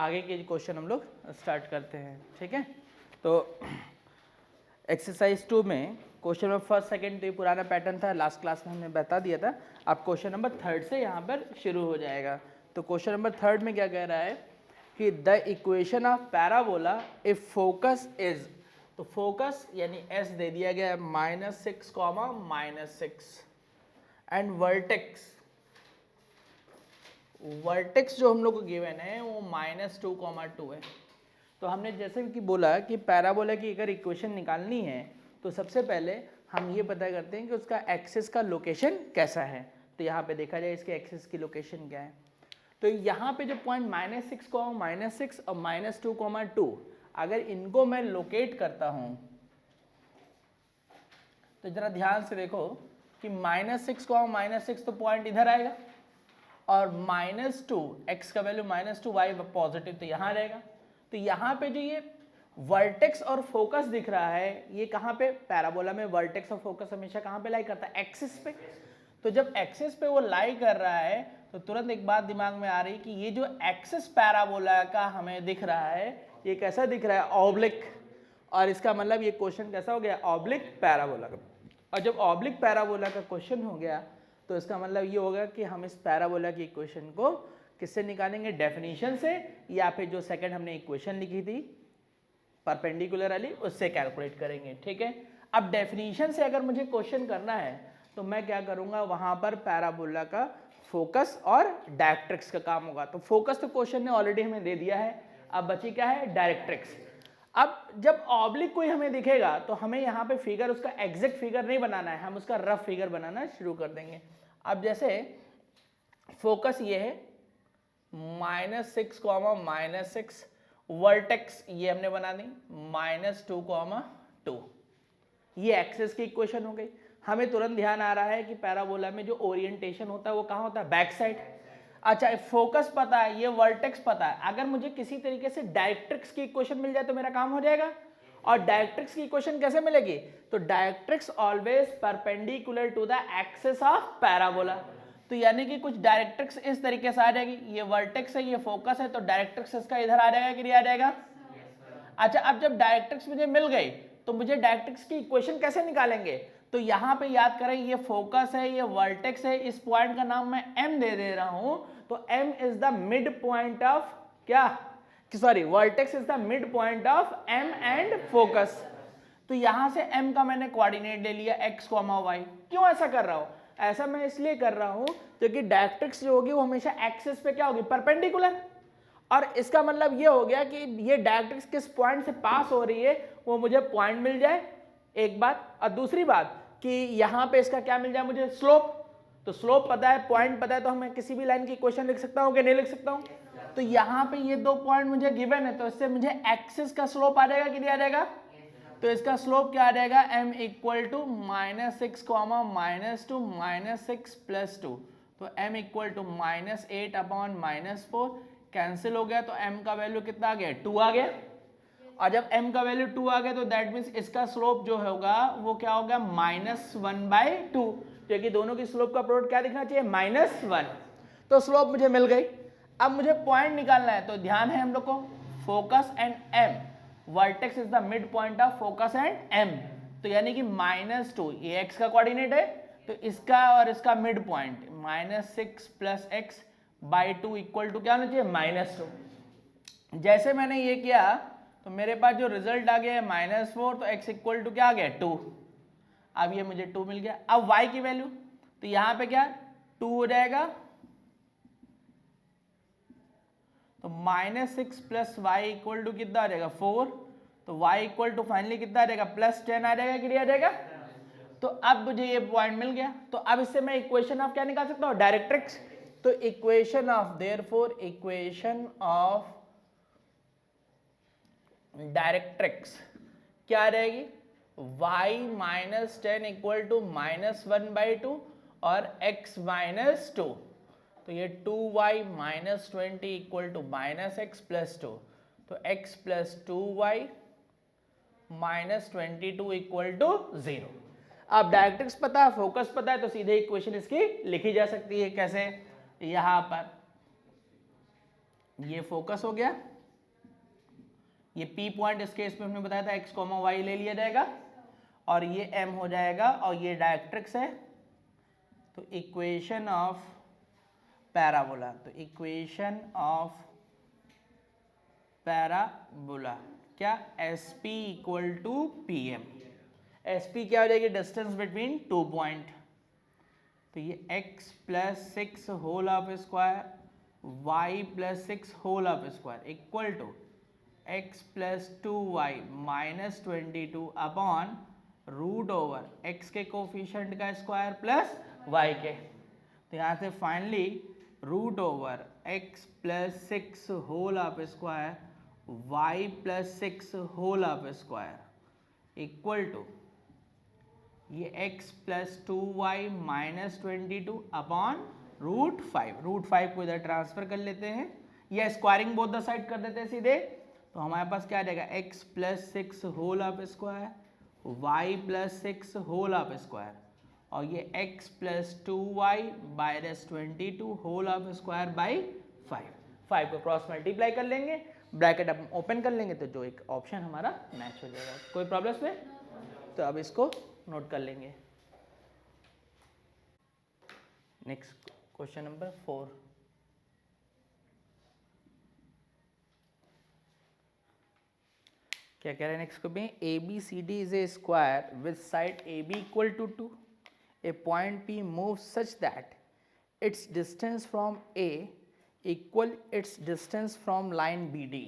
आगे के क्वेश्चन हम लोग स्टार्ट करते हैं, ठीक है। तो एक्सरसाइज 2 में क्वेश्चन नंबर फर्स्ट सेकंड तो ये पुराना पैटर्न था, लास्ट क्लास में हमने बता दिया था। अब क्वेश्चन नंबर थर्ड से यहाँ पर शुरू हो जाएगा। तो क्वेश्चन नंबर थर्ड में क्या कह रहा है कि the equation of parabola if focus is, तो फोकस यानी एस दे दिया गया है -6, -6 एंड वर्टेक्स जो हम लोग को गिवन है वो -2, 2 है। तो हमने जैसे कि बोला कि पैराबोला की अगर इक्वेशन निकालनी है तो सबसे पहले हम ये पता करते हैं कि उसका एक्सिस का लोकेशन कैसा है। तो यहाँ पे देखा जाए इसके एक्सिस की लोकेशन क्या है। तो यहाँ पे जो पॉइंट -6, -6 और -2, 2 अगर इनको मैं लोकेट करता हूँ तो जरा ध्यान से देखो कि -6, -6 तो पॉइंट इधर आएगा और -2 x का वैल्यू -2 y पॉजिटिव तो यहाँ रहेगा। तो यहाँ पे जो ये वर्टेक्स और फोकस दिख रहा है ये कहाँ पे, पैराबोला में वर्टेक्स और फोकस हमेशा कहाँ पे लाई करता है, एक्सिस पे। तो जब एक्सिस पे वो लाई कर रहा है तो तुरंत एक बात दिमाग में आ रही कि ये जो एक्सिस पैराबोला का हमें दिख रहा है ये कैसा दिख रहा है, ऑब्लिक। और इसका मतलब ये क्वेश्चन कैसा हो गया, ऑब्लिक पैराबोला का। और जब ऑब्लिक पैराबोला का क्वेश्चन हो गया तो इसका मतलब ये होगा कि हम इस पैराबोला की इक्वेशन को किससे निकालेंगे, डेफिनेशन से, या फिर जो सेकंड हमने इक्वेशन लिखी थी परपेंडिकुलर वाली उससे कैलकुलेट करेंगे, ठीक है। अब डेफिनेशन से अगर मुझे क्वेश्चन करना है तो मैं क्या करूंगा, वहां पर पैराबोला का फोकस और डायरेक्ट्रिक्स का काम होगा। तो फोकस तो क्वेश्चन ने ऑलरेडी हमें दे दिया है, अब बची क्या है, डायरेक्ट्रिक्स। अब जब ऑब्लिक कोई हमें दिखेगा तो हमें यहाँ पे फिगर उसका एग्जैक्ट फिगर नहीं बनाना है, हम उसका रफ फिगर बनाना शुरू कर देंगे। अब जैसे फोकस ये है -6, -6, वर्टेक्स ये हमने बना दी -2, 2, ये एक्सिस की इक्वेशन हो गई। हमें तुरंत ध्यान आ रहा है कि पैराबोला में जो ओरिएंटेशन होता है वो कहाँ होता है, बैक साइड। अच्छा, फोकस पता है, ये वर्टेक्स पता है। अगर मुझे किसी तरीके से डायरेक्ट्रिक्स की इक्वेशन मिल जाए तो मेरा काम हो जाएगा। और डायरेक्ट्रिक्स की इक्वेशन कैसे मिलेगी, तो directrix always perpendicular to the axis of parabola. तो यानी कि कुछ डायरेक्ट्रिक्स इस तरीके से आ जाएगी, ये वर्टेक्स है ये फोकस है, तो डायरेक्ट्रिक्स इसका इधर आ जाएगा कि नहीं आ जाएगा। अच्छा, अब जब डायरेक्ट्रिक्स मुझे मिल गई तो मुझे डायरेक्ट्रिक्स की इक्वेशन कैसे निकालेंगे, तो यहाँ पे याद करें ये फोकस है ये वर्टेक्स है, इस पॉइंट का नाम मैं m दे रहा हूं। तो m is the mid point of क्या, sorry vertex is the mid point of m and focus. तो यहां से m का मैंने कोऑर्डिनेट ले लिया x, y। क्यों ऐसा कर रहा हूं, ऐसा मैं इसलिए कर रहा हूं क्योंकि डायरेक्ट्रिक्स जो होगी वो हमेशा एक्सिस पे क्या होगी, परपेंडिकुलर। और इसका मतलब ये हो गया कि ये डायरेक्ट्रिक्स किस पॉइंट से पास हो रही है वो मुझे पॉइंट मिल जाए, एक बात। और दूसरी बात कि यहाँ पे इसका क्या मिल जाए, मुझे स्लोप। तो स्लोप पता है, पॉइंट पता है, तो मैं किसी भी लाइन की इक्वेशन लिख सकता हूँ कि नहीं लिख सकता हूँ। तो यहाँ पे ये 2 पॉइंट मुझे गिवन है, तो इससे मुझे एक्सिस का स्लोप आ जाएगा कि नहीं आ जाएगा। तो इसका स्लोप क्या आ जाएगा, m इक्वल टू -6, -2, -6 + 2। तो m इक्वल टू -8/-4 कैंसिल हो गया, तो m का वैल्यू कितना आ गया, 2 आ गया। और जब m का वैल्यू 2 आ गया तो दैट मीन्स इसका स्लोप जो होगा वो क्या होगा, -1/2, क्योंकि दोनों की स्लोप का प्रोडक्ट क्या दिखना चाहिए, -1। तो स्लोप मुझे मिल गई। अब मुझे पॉइंट निकालना है, तो ध्यान है हम लोग को, focus and m, vertex is the mid point of focus and m। तो यानी कि -2 ये x का कोऑर्डिनेट है, तो इसका और इसका mid point -6 + x/2 equal to क्या होना चाहिए, -2। जैसे मैंने ये किया तो मेरे पास जो रिजल्ट आ गया है -4, तो x इक्वल टू क्या आ गया, 2। अब ये मुझे 2 मिल गया। अब y की वैल्यू, तो यहाँ पे क्या 2 हो जाएगा, तो -6 + y इक्वल टू कितना आ जाएगा, 4। तो y इक्वल टू फाइनली कितना आ जाएगा, +10 आ जाएगा कि नहीं आ जाएगा। तो अब मुझे ये पॉइंट मिल गया। तो अब इससे मैं इक्वेशन ऑफ क्या निकाल सकता हूँ, डायरेक्ट्रिक्स। तो equation of, therefore equation of directrix क्या रहेगी, y -10 इक्वल टू -1/2 और x -2। तो ये 2y -20 इक्वल टू -x + 2। तो x + 2y -22 इक्वल टू 0। अब डायरेक्ट्रिक्स पता है, फोकस पता है, तो सीधे इक्वेशन इसकी लिखी जा सकती है। कैसे, यहां पर ये फोकस हो गया, ये P पॉइंट इस केस में हमने बताया था x, y ले लिया जाएगा और ये M हो जाएगा और ये डायरेक्ट्रिक्स है। तो इक्वेशन ऑफ पैराबोला, तो इक्वेशन ऑफ पैराबोला क्या, SP equal to PM। SP क्या हो जाएगी, डिस्टेंस बिटवीन 2 पॉइंट। तो ये x plus 6 whole of square y plus 6 whole of square equal to x plus 2y minus 22 upon root over x के coefficient का square plus y के। तो यहाँ से finally root over x plus 6 whole of square y plus 6 whole of square equal to ये x plus 2y minus 22 upon root 5 को इधर transfer कर लेते हैं या स्क्वायरिंग बोथ द साइड कर देते हैं सीधे। तो हमारे पास क्या आ जाएगा, x plus 6 whole of square y plus 6 whole of square और ये x plus 2y minus 22 whole of square by 5 को क्रॉस मल्टीप्लाई कर लेंगे, ब्रैकेट अपन ओपन कर लेंगे तो जो एक ऑप्शन हमारा मैच हो जाएगा। कोई प्रॉब्लम में? तो अब इसको नोट कर लेंगे। Next question number 4। क्या कह रहे हैं नेक्स्ट को भी, ABCD is a square with side AB equal to 2। A point P move such that its distance from A equal its distance from line BD.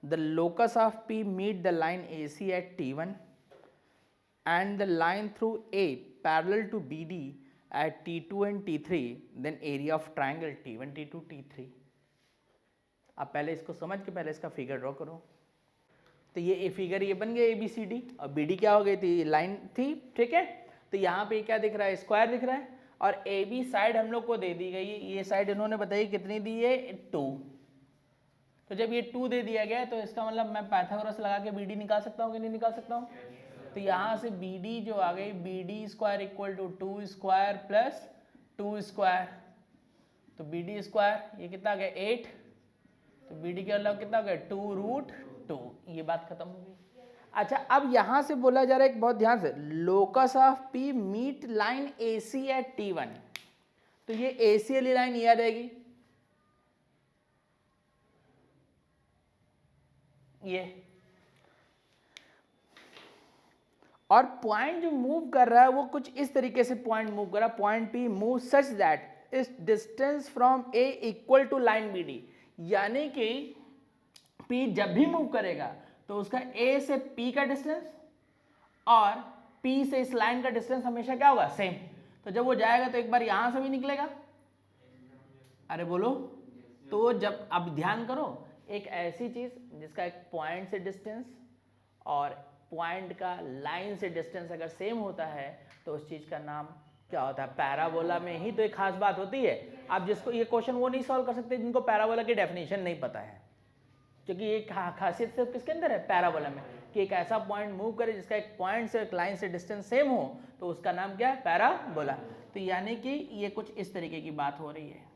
The locus of P meet the line AC at T1 and the line through A parallel to BD at T2 and T3. Then area of triangle T1, T2, T3. अब पहले इसको समझ के पहले इसका figure draw करो। तो ये फिगर ये बन गया ABCD और BD क्या हो गई थी, लाइन थी, ठीक है। तो यहाँ पे क्या दिख रहा है, स्क्वायर दिख रहा है और AB साइड हम लोग को दे दी गई है। ये साइड इन्होंने बताई कितनी दी है, 2। तो जब ये 2 दे दिया गया तो इसका मतलब मैं पाइथागोरस लगा के BD निकाल सकता हूँ कि नहीं निकाल सकता हूँ। तो यहाँ से BD जो आ गई, BD square equal to 2 square plus 2 square. तो BD स्क्वायर ये कितना आ गया, 8। तो BD का मतलब कितना हो गया, 2 रूट 2। ये बात खत्म हो गई। अच्छा, अब यहां से बोला जा रहा है, एक बहुत ध्यान से, locus of P meet line AC at T1। तो ये AC वाली लाइन ये आ जाएगी, ये। और पॉइंट जो मूव कर रहा है वो कुछ इस तरीके से पॉइंट मूव कर रहा है। Point P move such that इस distance from A equal to line BD, यानी कि P जब भी मूव करेगा तो उसका A से P का डिस्टेंस और P से इस लाइन का डिस्टेंस हमेशा क्या होगा, सेम। तो जब वो जाएगा तो एक बार यहां से भी निकलेगा, अरे बोलो। तो जब, अब ध्यान करो, एक ऐसी चीज जिसका एक पॉइंट से डिस्टेंस और पॉइंट का लाइन से डिस्टेंस अगर सेम होता है तो उस चीज का नाम क्या होता है, पैराबोला में ही तो एक खास बात होती है। आप जिसको ये क्वेश्चन वो नहीं सॉल्व कर सकते जिनको पैराबोला की डेफिनेशन नहीं पता है, क्योंकि ये खासियत सिर्फ किसके अंदर है, पैराबोला में, कि एक ऐसा पॉइंट मूव करे जिसका एक पॉइंट से एक लाइन से डिस्टेंस सेम हो तो उसका नाम क्या है, पैराबोला। तो यानी कि ये कुछ इस तरीके की बात हो रही है।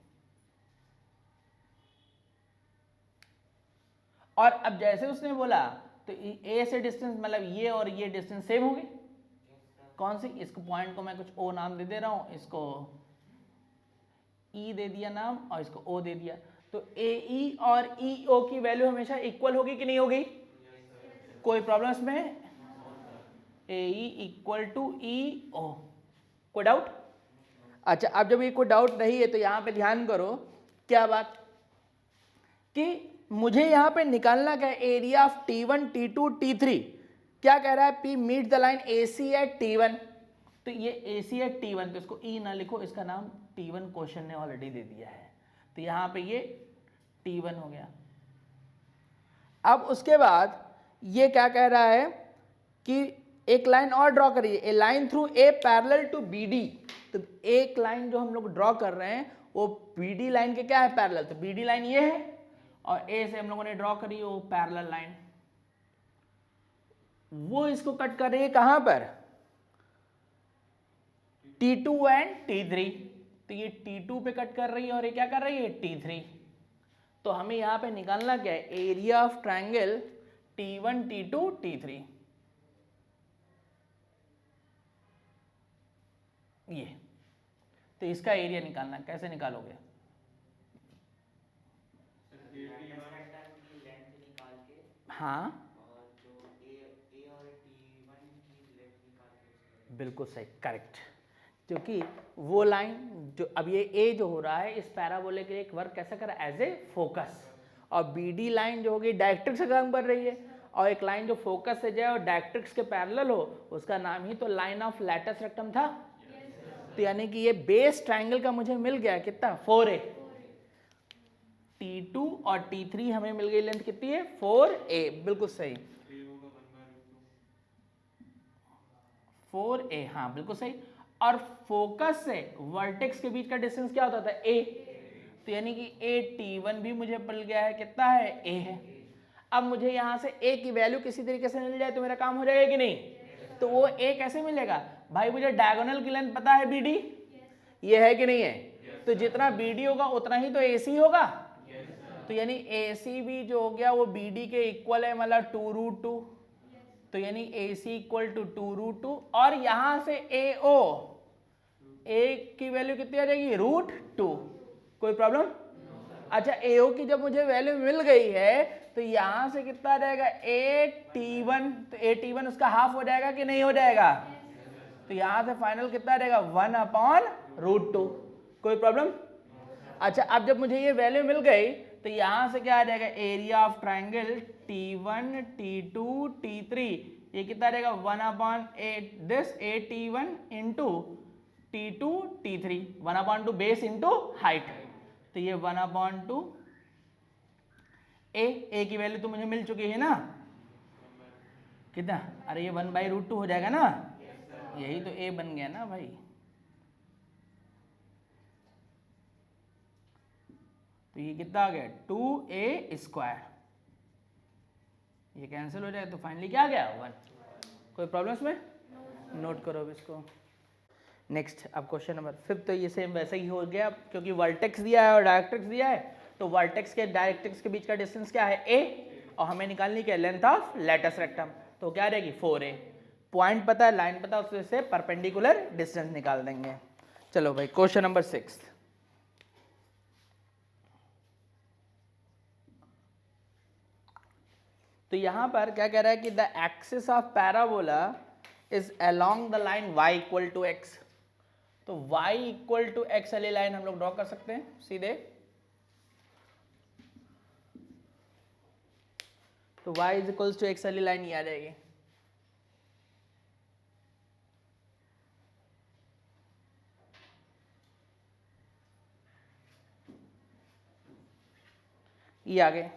और अब जैसे उसने बोला तो A से डिस्टेंस मतलब ये और ये डिस्टेंस सेम हो गई। कौन सी, इसको पॉइंट को मैं कुछ O नाम दे दे रहा हूं, इसको E दे दिया नाम और इसको O दे दिया। तो AE और EO की वैल्यू हमेशा इक्वल होगी कि नहीं होगी, कोई प्रॉब्लम इसमें। AE इक्वल टू EO, कोई डाउट? अच्छा, अब जब ये कोई डाउट नहीं है तो यहां पे ध्यान करो क्या बात, कि मुझे यहां पे निकालना क्या है, area of T1, T2, T3। क्या कह रहा है, P meet the line AC at T1। तो ये AC एट T1, तो इसको E ना लिखो, इसका नाम T1 क्वेश्चन ने ऑलरेडी दे दिया है। तो यहां पे ये T1 हो गया। अब उसके बाद ये क्या कह रहा है कि एक लाइन और ड्रॉ करिए, a line through A parallel to BD। तो एक लाइन जो हम लोग ड्रॉ कर रहे हैं वो BD लाइन के क्या है, पैरेलल। तो BD लाइन ये है और A से हम लोगों ने ड्रॉ करी वो पैरेलल लाइन, वो इसको कट कर रही है कहां पर, T2 एंड T3। तो ये T2 पे कट कर रही है और ये क्या कर रही है, T3। तो हमें यहां पे निकालना क्या है, area of triangle T1 T2 T3, ये तो इसका एरिया निकालना, कैसे निकालोगे? हाँ बिल्कुल सही, करेक्ट। क्योंकि वो लाइन जो अब ये ए जो हो रहा है इस पैराबोले के एक वर्क कैसा कर रहा है, एज ए फोकस, और बीडी लाइन जो होगी डायरेक्ट्रिक्स से काम कर रही है, और एक लाइन जो फोकस से जाए और डायरेक्ट्रिक्स के पैरेलल हो उसका नाम ही तो लाइन ऑफ लैटिस रेक्टम था। तो यानी कि ये बेस ट्रायंगल का मुझे मिल गया कितना, 4a। T2 और T3 हमें मिल गई लेंथ कितनी है, 4a, बिल्कुल सही, 4a, हाँ बिल्कुल सही। और फोकस से वर्टेक्स के बीच का डिस्टेंस क्या होता था, a, तो यानी कि T1 भी मुझे मिल गया है, कितना है, a है। अब मुझे यहां से a की वैल्यू किसी तरीके से मिल जाए तो मेरा काम हो जाएगा कि नहीं? तो वो a कैसे मिलेगा भाई, मुझे डायगोनल की लेंथ पता है BD, ये है कि नहीं है? तो जितना BD होगा उतना ही तो AC होगा, तो यानी AC भी जो हो गया वो BD के इक्वल है, मतलब 2√2, तो यानी AC इक्वल टू 2√2, और यहां से AO, A की वैल्यू कितनी आ जाएगी, √2, कोई प्रॉब्लम? अच्छा, AO की जब मुझे वैल्यू मिल गई है तो यहां से कितना आ जाएगा, AT1, तो AT1 उसका हाफ हो जाएगा कि नहीं हो जाएगा? तो यहां से फाइनल कितना आ जाएगा, 1/√2, कोई प्रॉब्लम? अच्छा, अब जब मुझे ये वैल्यू मिल गई तो यहां से क्या आ जाएगा, area of triangle T1 T2 T3, ये कितना रहेगा, 1/8 this AT1 into T2 T3, 1/2 base into height, तो ये 1/2 a की वैल्यू तो मुझे मिल चुकी है ना, कितना, अरे ये 1/√2 हो जाएगा ना, यही तो a बन गया ना भाई। तो ये कितना आ गया, 2a², ये कैंसिल हो जाए तो फाइनली क्या आ गया, 1। कोई प्रॉब्लम इसमें? नोट करो अब इसको। नेक्स्ट, अब क्वेश्चन नंबर 5, तो ये सेम वैसे ही हो गया, क्योंकि वर्टेक्स दिया है और डायरेक्ट्रिक्स दिया है, तो वर्टेक्स के डायरेक्ट्रिक्स के बीच का डिस्टेंस क्या है, a, और हमें निकालनी क्या, लेंथ ऑफ लैटिस रेक्टम, तो क्या रहेगी, 4a। पॉइंट पता है, लाइन पता है, उससे से परपेंडिकुलर डिस्टेंस निकाल देंगे। चलो भाई, क्वेश्चन नंबर 6। तो यहां पर क्या कह रहा है कि the axis of parabola is along the line y equal to x, तो y इक्वल टू x वाली लाइन हम लोग ड्रॉ कर सकते हैं सीधे, तो y is equal to x वाली लाइन ये आ जाएगी, ये आ गए।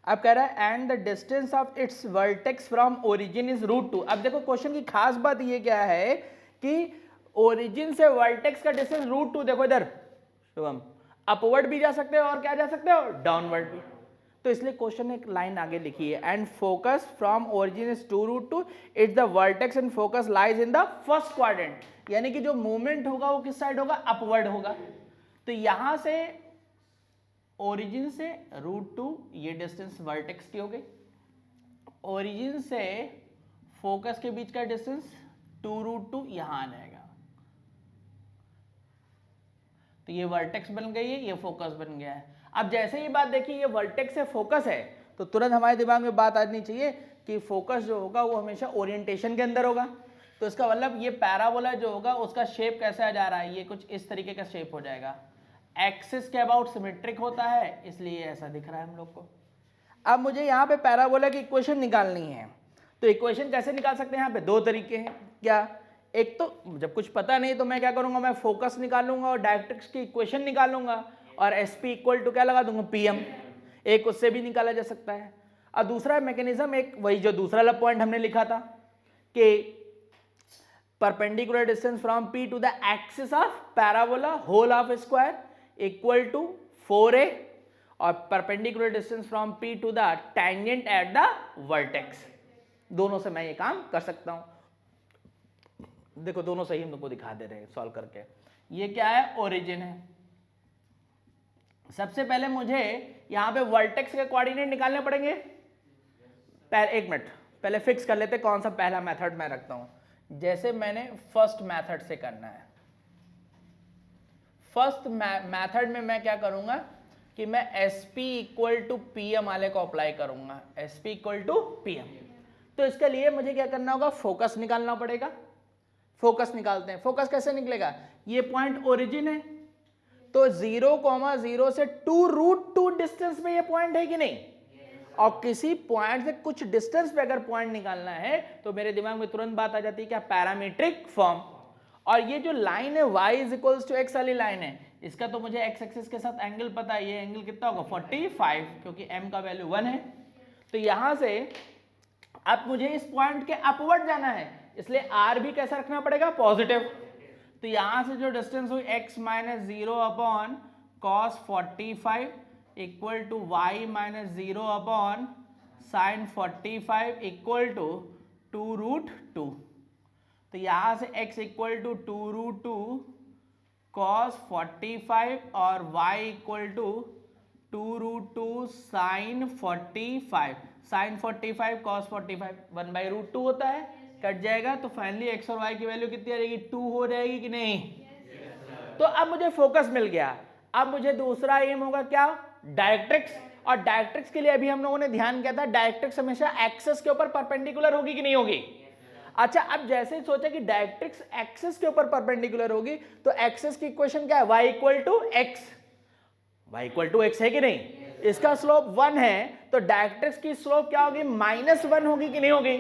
अब कह रहा है and the distance of its vertex from origin is √2। अब देखो क्वेश्चन की खास बात ये क्या है कि ओरिजिन से वर्टेक्स का डिस्टेंस √2, देखो इधर शुभम, अपवर्ड भी जा सकते हो और क्या जा सकते हो, डाउनवर्ड भी, तो इसलिए क्वेश्चन ने एक लाइन आगे लिखी है, and focus from origin is 2√2, it's the vertex and focus lies in the first quadrant, यानी कि जो मूवमेंट होगा वो किस साइड होगा, अपवर्ड होगा। तो यहां से ओरिजिन से √2, ये डिस्टेंस वर्टेक्स की हो गई, ओरिजिन से फोकस के बीच का डिस्टेंस 2√2 यहां आ जाएगा, तो ये वर्टेक्स बन गई है, ये फोकस बन गया है। अब जैसे ये बात देखिए, ये वर्टेक्स से फोकस है, तो तुरंत हमारे दिमाग में बात आनी चाहिए कि फोकस जो होगा वो हमेशा ओरिएंटेशन के अंदर होगा, तो इसका मतलब ये पैराबोला जो होगा उसका शेप कैसा जा रहा है, ये कुछ इस तरीके का शेप हो जाएगा, एक्सिस के अबाउट सिमेट्रिक होता है, इसलिए ऐसा दिख रहा है हम लोग को। अब मुझे यहाँ पे पैराबोला की इक्वेशन निकालनी है, तो इक्वेशन कैसे निकाल सकते हैं, यहाँ पे दो तरीके हैं। क्या, एक तो जब कुछ पता नहीं तो मैं क्या करूंगा, मैं फोकस निकालूंगा और डायरेक्ट्रिक्स की इक्वेशन निकालूंगा, और SP इक्वल टू क्या लगा दूंगा, PM, एक उससे भी निकाला जा सकता है। और दूसरा मैकेनिज्म, एक वही जो दूसरा वाला पॉइंट हमने लिखा था कि perpendicular distance from P to the axis of parabola whole of square equal to 4a, और perpendicular distance from P to the tangent at the vertex, दोनों से मैं ये काम कर सकता हूं। देखो दोनों सही हम तुमको दिखा दे रहे हैं सॉल्व करके। ये क्या है, ओरिजिन है। सबसे पहले मुझे यहां पे वर्टेक्स के कोऑर्डिनेट निकालने पड़ेंगे, एक मिनट पहले फिक्स कर लेते कौन सा पहला मेथड मैं रखता हूं। जैसे मैंने फर्स्ट मेथड से करना है, फर्स्ट मेथड में मैं क्या करूंगा कि मैं SP इक्वल टू PM वाले को अप्लाई करूंगा, SP इक्वल टू PM। तो इसके लिए मुझे क्या करना होगा, फोकस निकालना पड़ेगा। फोकस निकालते हैं, फोकस कैसे निकलेगा, ये पॉइंट ओरिजिन है तो 0,0 से 2√2 डिस्टेंस पे ये पॉइंट है कि नहीं, और किसी पॉइंट से कुछ डिस्टेंस पे अगर पॉइंट निकालना है तो मेरे दिमाग में तुरंत बात आ जाती है क्या, पैरामीट्रिक फॉर्म। और ये जो लाइन है y इक्वल्स टू x वाली लाइन है, इसका तो मुझे x एक्सिस के साथ एंगल पता है, ये एंगल कितना होगा 45, क्योंकि m का वैल्यू 1 है। तो यहां से अब मुझे इस पॉइंट के अपवर्ड जाना है, इसलिए r भी कैसा रखना पड़ेगा, पॉजिटिव। तो यहां से जो डिस्टेंस हुई x minus 0 upon cos 45 equal to y minus 0 upon sine 45 equal to 2√2। तो यहां से x इक्वल टू 2√2 कॉस 45 और y equal to 2√2 sine 45, sine 45 cos 45 1/√2 होता है, कट जाएगा। तो फाइनली x और y की वैल्यू कितनी आ जाएगी, 2 हो जाएगी कि नहीं। तो अब मुझे फोकस मिल गया। अब मुझे दूसरा एम होगा क्या, डायरेक्ट्रिक्स। और डायरेक्ट्रिक्स के लिए अभी हम लोगों ने ध्यान किया था डायरेक्ट्रिक्स हमेशा एक्सिस के ऊपर परपेंडिकुलर होगी कि नहीं होगी। अच्छा, अब जैसे ही सोचा कि डायरेक्ट्रिक्स एक्सिस के ऊपर परपेंडिकुलर होगी तो एक्सिस की इक्वेशन क्या है, y equal to x, y equal to x है कि नहीं। इसका स्लोप 1 है तो डायरेक्ट्रिक्स की स्लोप क्या होगी, -1 होगी कि नहीं होगी।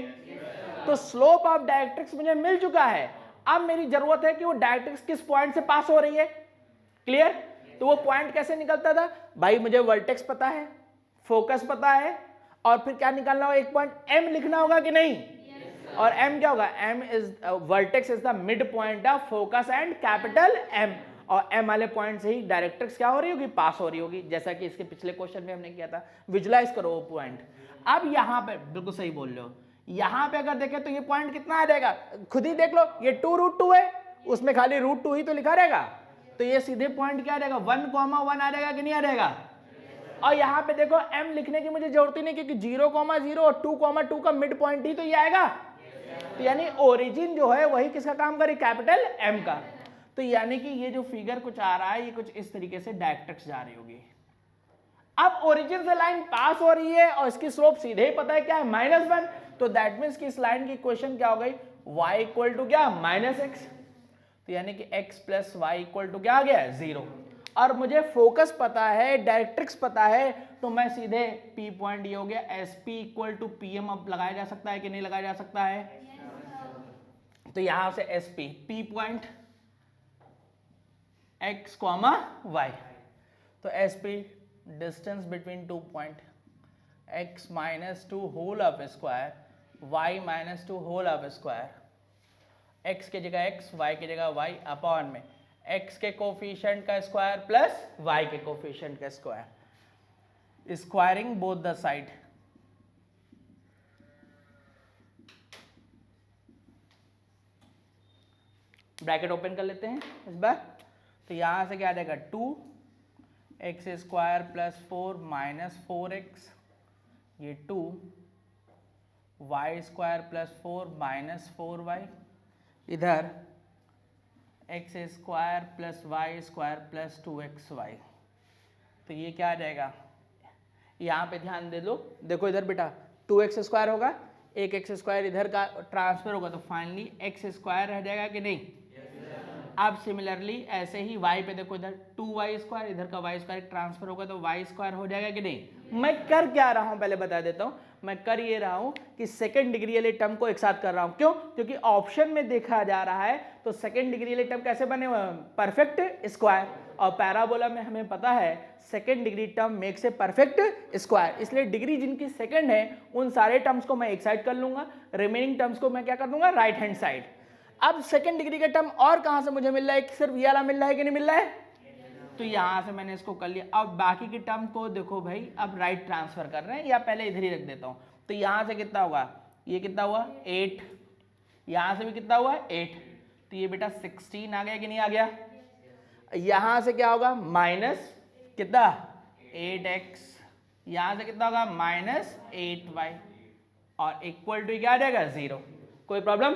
तो स्लोप ऑफ डायरेक्ट्रिक्स मुझे मिल चुका है। अब मेरी जरूरत है कि वो डायरेक्ट्रिक्स किस पॉइंट से पास हो रही है, क्लियर। तो वो पॉइंट कैसे निकलता था भाई, मुझे वर्टेक्स पता है, फोकस पता है, और फिर क्या निकालना होगा, एक पॉइंट m लिखना होगा कि नहीं। और m क्या होगा, m is vertex is the mid point of focus and capital M, और m वाले पॉइंट से ही डायरेक्ट्रिक्स क्या हो रही होगी, पास हो रही होगी, जैसा कि इसके पिछले क्वेश्चन में हमने किया था। विजुलाइज करो वो पॉइंट। अब यहाँ पे बिल्कुल सही बोल रहे हो, यहाँ पे अगर देखें तो ये पॉइंट कितना आ जाएगा, खुद ही देख लो, ये 2√2 है, उसमें खाली √2 ही तो लिखा रहेगा, तो ये सीधे पॉइंट क्या आ जाएगा, 1,1 आ जाएगा कि नहीं आ जाएगा। और यहाँ पे देखो m लिखने की मुझे जरूरत ही नहीं, क्योंकि 0,0 और 2,2 का मिड पॉइंट ही तो ये आएगा। तो यानी ओरिजिन जो है वही किसका काम करे, कैपिटल M का। तो यानी कि ये जो फिगर कुछ आ रहा है ये कुछ इस तरीके से डायरेक्ट्रिक्स जा रही होगी। अब ओरिजिन से लाइन पास हो रही है और इसकी स्लोप सीधे ही पता है क्या है, -1। तो दैट मीन्स कि इस लाइन की इक्वेशन क्या हो गई, y इक्वल टू क्या, -x। तो यानी कि x plus y equal to क्या आ गया, 0। और मुझे फोकस पता है, डायरेक्ट्रिक्स पता है, तो मैं सीधे P पॉइंट ये हो गया, SP इक्वल टू PM अब लगाया जा सकता है कि नहीं लगाया जा सकता है। तो यहां से SP P point x, y। तो SP distance between 2 point, x -2 whole of square, y -2 whole of square, x की जगह x, y की जगह y, अपॉन में x के कोफिशिएंट का स्क्वायर प्लस y के कोफिशिएंट का square, squaring both the side. Bracket open कर लेते हैं इस बार। तो यहां से क्या आ जाएगा, 2x² प्लस 4 -4x, ये 2 y² प्लस 4 -4y, इधर x² plus y² plus 2xy। तो ये क्या आ जाएगा, यहाँ पे ध्यान दे दो, देखो इधर बेटा 2x² होगा, एक x² इधर का ट्रांसफर होगा, तो फाइनली x² रह जाएगा कि नहीं। अब सिमिलरली ऐसे ही y पे देखो, इधर 2y², इधर का y² ट्रांसफर होगा तो y² हो जाएगा कि नहीं। मैं कर क्या रहा हूं पहले बता देता हूं, मैं कर ये रहा हूं कि सेकंड डिग्री वाले टर्म को एक साथ कर रहा हूं। क्यों, क्योंकि ऑप्शन में देखा जा रहा है तो सेकंड डिग्री वाले टर्म कैसे बने हुए हैं, परफेक्ट स्क्वायर, और पैराबोला में हमें पता है second degree term makes a perfect square, इसलिए डिग्री जिनकी सेकंड है उन सारे टर्म्स को मैं एक साइड कर लूंगा, रिमेनिंग टर्म्स को मैं क्या कर दूंगा, राइट हैंड साइड। अब सेकंड डिग्री का टर्म और कहां से मुझे मिल रहा है, सिर्फ ये वाला मिल रहा है कि नहीं मिल रहा है, तो यहां से मैंने इसको कर लिया। अब बाकी के टर्म को देखो भाई, अब राइट ट्रांसफर कर रहे हैं, या पहले इधर ही रख देता हूं। तो यहां से कितना होगा, ये कितना हुआ 8, यहां से भी कितना हुआ 8, तो ये बेटा 16 आ गया कि नहीं आ गया। यहां से क्या होगा, माइनस कितना 8x, यहां से कितना होगा -8y, और इक्वल टू क्या आ जाएगा 0। कोई प्रॉब्लम?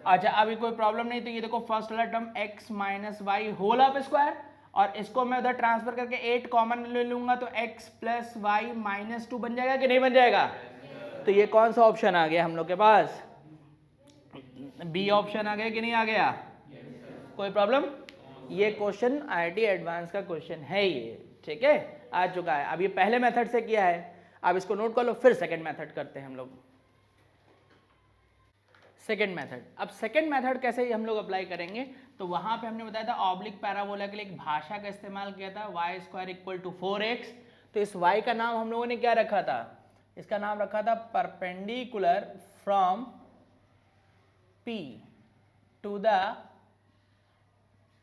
अच्छा अभी कोई प्रॉब्लम नहीं। तो ये देखो फर्स्ट वाला term x minus y whole of square, और इसको मैं उधर ट्रांसफर करके 8 कॉमन ले लूंगा तो x प्लस वाई माइनस 2 बन जाएगा कि नहीं बन जाएगा? तो ये कौन सा ऑप्शन आ गया हम लोग के पास? बी ऑप्शन आ गया कि नहीं आ गया? कोई प्रॉब्लम? ये क्वेश्चन IIT एडवांस का क्वेश्चन है ये, ठीक है, आ चुका है। अब ये पहले मेथड से किया है, अब इसको नोट कर लो। फिर सेकंड मेथड करते हैं हम लोग। सेकंड मेथड, अब सेकंड मेथड कैसे हम लोग अप्लाई करेंगे? तो वहां पे हमने बताया था ऑब्लिक पैराबोला के लिए एक भाषा का इस्तेमाल किया था, Y square equal to 4x। तो इस y का नाम हम लोगों ने क्या रखा था? इसका नाम रखा था perpendicular from P to the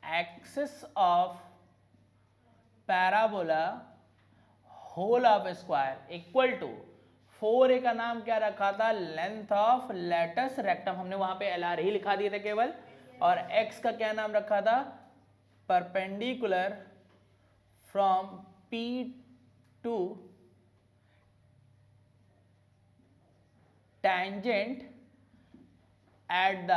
axis of parabola whole of square equal to 4a का नाम क्या रखा था? Length of latus rectum. हमने वहां पे LR ही लिखा दिए थे केवल। और x का क्या नाम रखा था? Perpendicular from P to tangent at the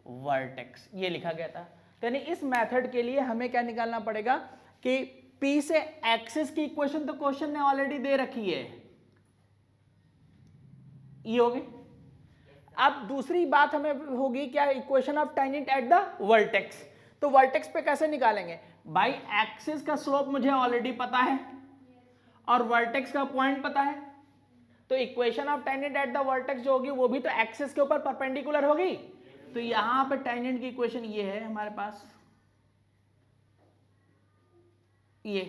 vertex, ये लिखा गया था। तो यानी इस मेथड के लिए हमें क्या निकालना पड़ेगा कि P से एक्सिस की इक्वेशन तो क्वेश्चन ने ऑलरेडी दे रखी है, ये होगी। अब दूसरी बात हमें होगी क्या? Equation of tangent at the vertex. तो वर्टेक्स पे कैसे निकालेंगे भाई? एक्सिस का स्लोप मुझे ऑलरेडी पता है और वर्टेक्स का पॉइंट पता है, तो equation of tangent at the vertex जो होगी वो भी तो एक्सिस के ऊपर परपेंडिकुलर होगी। तो यहां पे टेंजेंट की इक्वेशन ये है हमारे पास, ये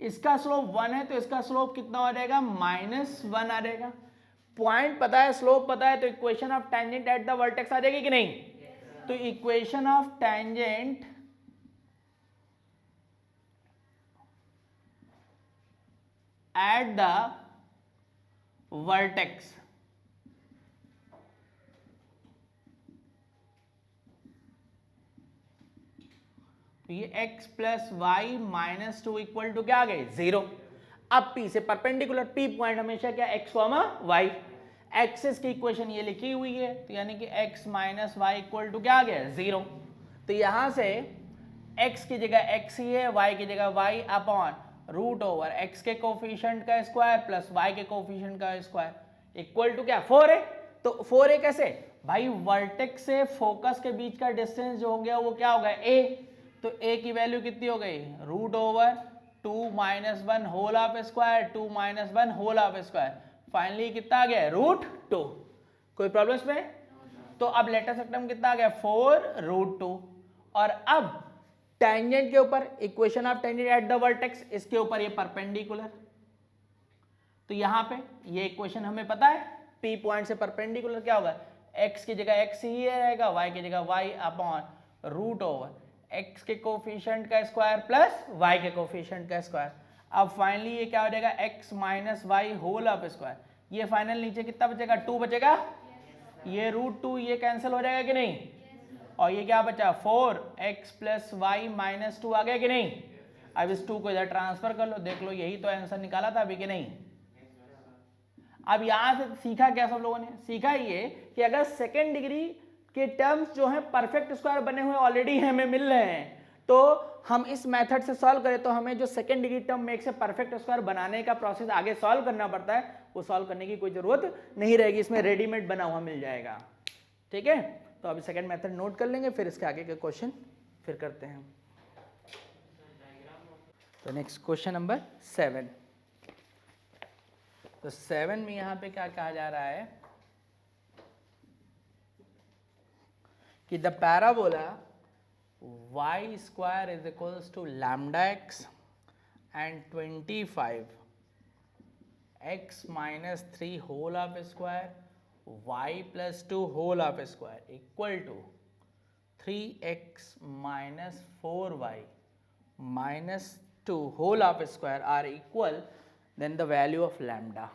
इसका स्लोप 1 है तो इसका स्लोप कितना हो जाएगा? -1 आ जाएगा। पॉइंट पता है, स्लोप पता है, तो equation of tangent at the vertex आ जाएगी कि नहीं? तो equation of tangent at the vertex तो ये x plus y minus 2 equal to क्या आ गए? 0। अब P से परपेंडिकुलर, P पॉइंट हमेशा क्या? x, y। एक्सिस की इक्वेशन ये लिखी हुई है, तो यानी कि x minus y equal to क्या आ गया? 0। तो यहां से x की जगह x ही है, y की जगह y upon root over x के कोफिशिएंट का स्क्वायर प्लस y के कोफिशिएंट का स्क्वायर इक्वल टू क्या? 4 है। तो 4a कैसे भाई? वर्टेक्स से फोकस के बीच का डिस्टेंस जो हो गया वो क्या हो गया? a। तो a की वैल्यू कितनी हो गई? Root over 2 minus 1 whole of square, 2 minus 1 whole of square, finally कितना आ गया? √2। कोई प्रॉब्लम इसमें? तो अब लेटेस्ट रेक्टम कितना आ गया? 4√2। और अब टेंजेंट के ऊपर equation of tangent at the vertex, इसके ऊपर ये परपेंडिकुलर। तो यहां पे ये इक्वेशन हमें पता है, P पॉइंट से परपेंडिकुलर क्या होगा? x की जगह x ही रहेगा, y की जगह y upon root over x के कोफिशिएंट का स्क्वायर प्लस y के कोफिशिएंट का स्क्वायर। अब फाइनली ये क्या हो जाएगा? x minus y whole of square. ये फाइनल नीचे कितना बचेगा? 2 बचेगा। ये √2 ये कैंसिल हो जाएगा कि नहीं? और ये क्या बचा? 4x प्लस वाई माइनस 2 आ गया कि नहीं? अब इस 2 को इधर ट्रांसफर कर लो, देख लो यही तो आंसर निकाला था अभी कि नहीं? अब यहां से सीखा क्या सब लोगों ने? सीखा ये कि अगर सेकेंड डिग्री के टर्म्स जो हैं परफेक्ट स्क्वायर बने हुए ऑलरेडी हमें मिल रहे हैं, तो हम इस मेथड से सॉल्व करें तो हमें जो सेकेंड डिग्री टर्म में से परफेक्ट स्क्वायर बनाने का प्रोसेस आगे सॉल्व करना पड़ता है, वो सॉल्व करने की कोई जरूरत नहीं रहेगी, इसमें रेडीमेड बना हुआ मिल जाएगा। ठीक है, तो अभी सेकेंड मेथड नोट कर लेंगे, फिर इसके आगे के क्वेश्चन फिर करते हैं। तो नेक्स्ट क्वेश्चन नंबर 7। तो 7 में यहाँ पे क्या कहा जा रहा है कि the parabola y square is equals to lambda x and 25 x minus 3 whole of square y plus 2 whole of square equal to 3x minus 4y minus 2 whole of square are equal then the value of lambda।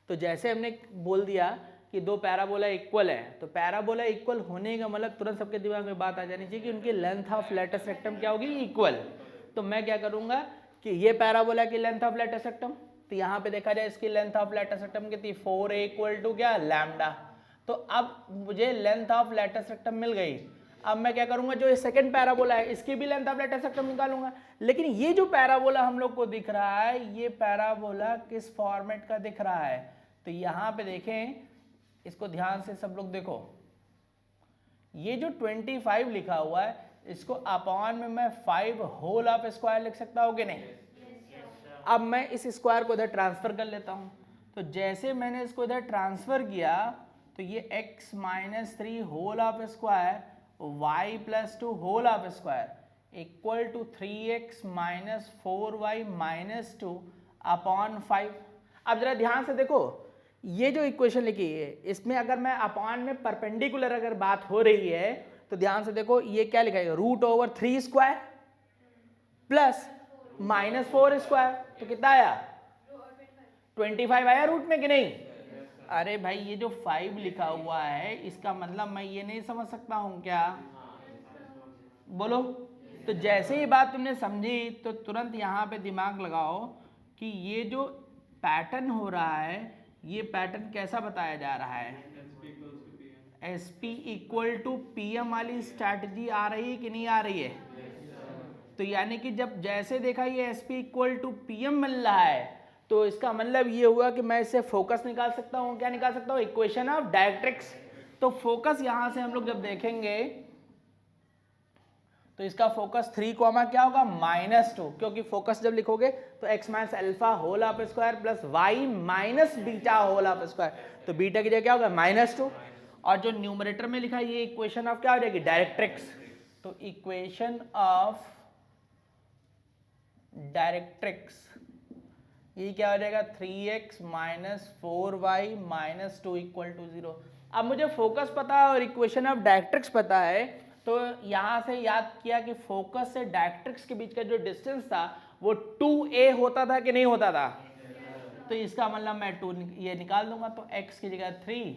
तो जैसे हमने बोल दिया कि दो parabola equal है, तो parabola equal होने का मतलब तुरंत सबके दिमाग में बात आ जानी चाहिए कि उनकी लेंथ ऑफ लेटस रेक्टम क्या होगी? इक्वल। तो मैं क्या करूंगा कि ये पैराबोला की लेंथ ऑफ लेटस रेक्टम तो यहाँ पे देखा जाए इसकी लेंथ ऑफ लेटस रेक्टम कितनी 4a इक्वल टू क्या लैम्डा। तो अब मुझे लेंथ ऑफ लेटस रेक्टम मिल गई। अब मैं क्या करूंगा, जो सेकंड पैराबोला है इसकी भी लेंथ ऑफ लेटस रेक्टम निकालूंगा। लेकिन ये जो पैराबोला हम लोग को दिख रहा है, ये पैराबोला किस फॉर्मेट का दिख रहा है, तो यहाँ पे देखें, इसको ध्यान से सब लोग देखो, ये जो 25 लिखा हुआ है इसको अपॉन में मैं 5 होल ऑफ स्क्वायर लिख सकता हूँ कि नहीं। अब मैं इस स्क्वायर को इधर ट्रांसफर कर लेता हूँ। तो जैसे मैंने इसको इधर ट्रांसफर किया तो ये x minus 3 whole of square y plus 2 whole of square equal to 3x minus 4y minus 2 upon 5। अब जरा ध्यान से देखो, ये जो इक्वेशन लिखी है इसमें अगर मैं अपॉन में परपेंडिकुलर अगर बात हो रही है तो ध्यान से देखो, ये क्या लिखा है, root over 3 square plus minus 4 square, तो कितना आया 25 आया रूट में कि नहीं। अरे भाई ये जो 5 लिखा हुआ है इसका मतलब मैं ये नहीं समझ सकता हूं क्या, बोलो। तो जैसे ही बात तुमने समझी तो तुरंत यहाँ पे दिमाग लगाओ कि ये जो पैटर्न हो रहा है ये पैटर्न कैसा बताया जा रहा है, SP इक्वल टू PM वाली स्ट्रैटेजी आ रही है कि नहीं आ रही है। तो यानी कि जब जैसे देखा ये SP इक्वल टू PM मिल रहा है तो इसका मतलब ये हुआ कि मैं इससे फोकस निकाल सकता हूँ। क्या निकाल सकता हूँ, इक्वेशन ऑफ डायरेक्ट्रिक्स। तो फोकस यहाँ से हम लोग जब देखेंगे तो इसका फोकस 3 कॉमा क्या होगा -2, क्योंकि फोकस जब लिखोगे तो x minus alpha whole of square plus y minus beta whole of square, तो बीटा की जगह क्या होगा -2। और जो न्यूमरेटर में लिखा है ये इक्वेशन ऑफ क्या हो जाएगी, डायरेक्ट्रिक्स। तो इक्वेशन ऑफ डायरेक्ट्रिक्स ये क्या हो जाएगा, 3x minus 4y minus 2 equal to 0। अब मुझे फोकस पता है और इक्वेशन ऑफ डायरेक्ट्रिक्स पता है, तो यहाँ से याद किया कि फोकस से डायरेक्ट्रिक्स के बीच का जो डिस्टेंस था वो 2a होता था कि नहीं होता था। तो इसका मतलब मैं 2 ये निकाल दूंगा, तो x की जगह 3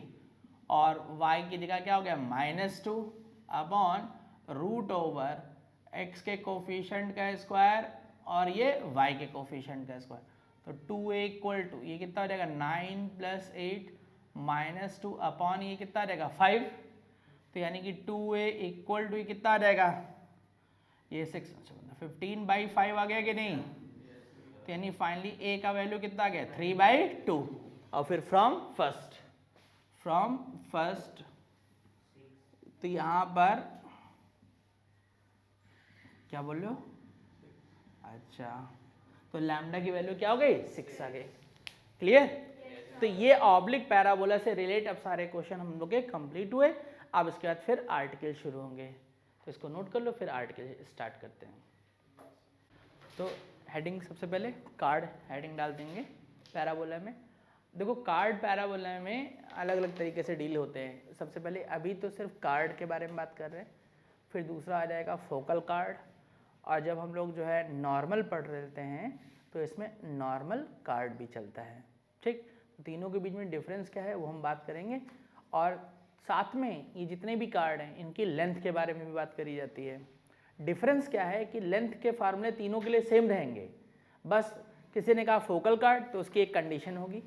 और y की जगह क्या हो गया -2 अपॉन रूट ओवर x के कोफिशिएंट का स्क्वायर और ये y के कोफिशिएंट का स्क्वायर। तो 2a इक्वल टू ये कितना हो जाएगा 9 प्लस 8 माइनस 2 अपॉन ये कितना आ जाएगा 5। तो यानी कि 2a इक्वल टू ये कितना आ जाएगा, ये 15/5 आ गया कि नहीं। तो यानी फाइनली a का वैल्यू कितना आ गया 3/2। और फिर फ्रॉम फर्स्ट तो यहाँ पर क्या बोल रहे हो, अच्छा तो लैम्डा की वैल्यू क्या हो गई 6 आ गई। क्लियर। तो ये ऑब्लिक पैराबोला से रिलेट अब सारे क्वेश्चन हम लोग के कंप्लीट हुए। अब इसके बाद फिर आर्टिकल शुरू होंगे, तो इसको नोट कर लो, फिर आर्टिकल स्टार्ट करते हैं। तो हेडिंग सबसे पहले कार्ड हेडिंग डाल देंगे पैराबोला में। देखो कार्ड पैराबोला में अलग अलग तरीके से डील होते हैं। सबसे पहले अभी तो सिर्फ कार्ड के बारे में बात कर रहे हैं, फिर दूसरा आ जाएगा फोकल कार्ड, और जब हम लोग जो है नॉर्मल पढ़ लेते हैं तो इसमें नॉर्मल कार्ड भी चलता है। ठीक, तीनों के बीच में डिफरेंस क्या है वो हम बात करेंगे, और साथ में ये जितने भी कार्ड हैं इनकी लेंथ के बारे में भी बात करी जाती है। डिफरेंस क्या है कि लेंथ के फार्मूले तीनों के लिए सेम रहेंगे, बस किसी ने कहा फोकल कार्ड तो उसकी एक कंडीशन होगी,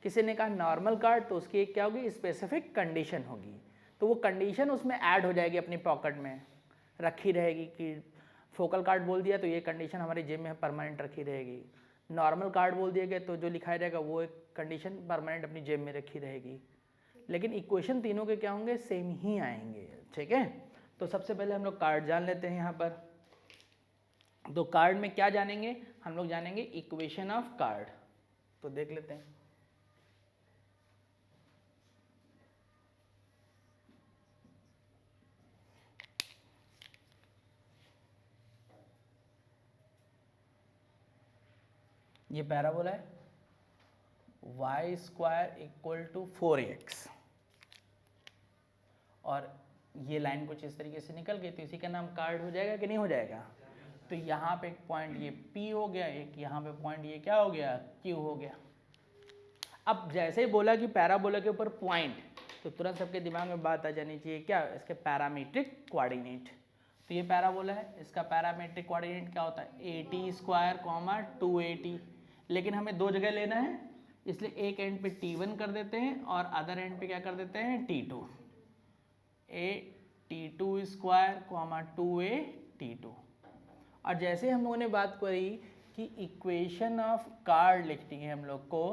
किसी ने कहा नॉर्मल कार्ड तो उसकी एक क्या होगी, स्पेसिफिक कंडीशन होगी। तो वो कंडीशन उसमें ऐड हो जाएगी, अपनी पॉकेट में रखी रहेगी कि फोकल कार्ड बोल दिया तो ये कंडीशन हमारी जेब में परमानेंट रखी रहेगी, नॉर्मल कार्ड बोल दिया गया तो जो लिखाया जाएगा वो एक कंडीशन परमानेंट अपनी जेब में रखी रहेगी। लेकिन इक्वेशन तीनों के क्या होंगे, सेम ही आएंगे। ठीक है, तो सबसे पहले हम लोग कार्ड जान लेते हैं यहाँ पर। तो कार्ड में क्या जानेंगे हम लोग, जानेंगे इक्वेशन ऑफ कार्ड। तो देख लेते हैं। ये पैराबोला है y square equal to 4x, और ये लाइन कुछ इस तरीके से निकल गई तो इसी का नाम कार्ड हो जाएगा कि नहीं हो जाएगा। तो यहाँ पे एक पॉइंट ये P हो गया, एक यहाँ पे पॉइंट ये क्या हो गया Q हो गया। अब जैसे ही बोला कि पैराबोला के ऊपर पॉइंट, तो तुरंत सबके दिमाग में बात आ जानी चाहिए क्या, इसके पैरामीट्रिक कोऑर्डिनेट। तो ये पैराबोला है, इसका पैरामीट्रिक कोऑर्डिनेट क्या होता है 80 स्क्वायर 280। लेकिन हमें दो जगह लेना है, इसलिए एक एंड पे T1 कर देते हैं और अदर एंड पे क्या कर देते हैं T2, a T2 square comma 2a T2। और जैसे हम लोगों ने बात करी कि इक्वेशन ऑफ कार्ड लिखनी है हम लोग को,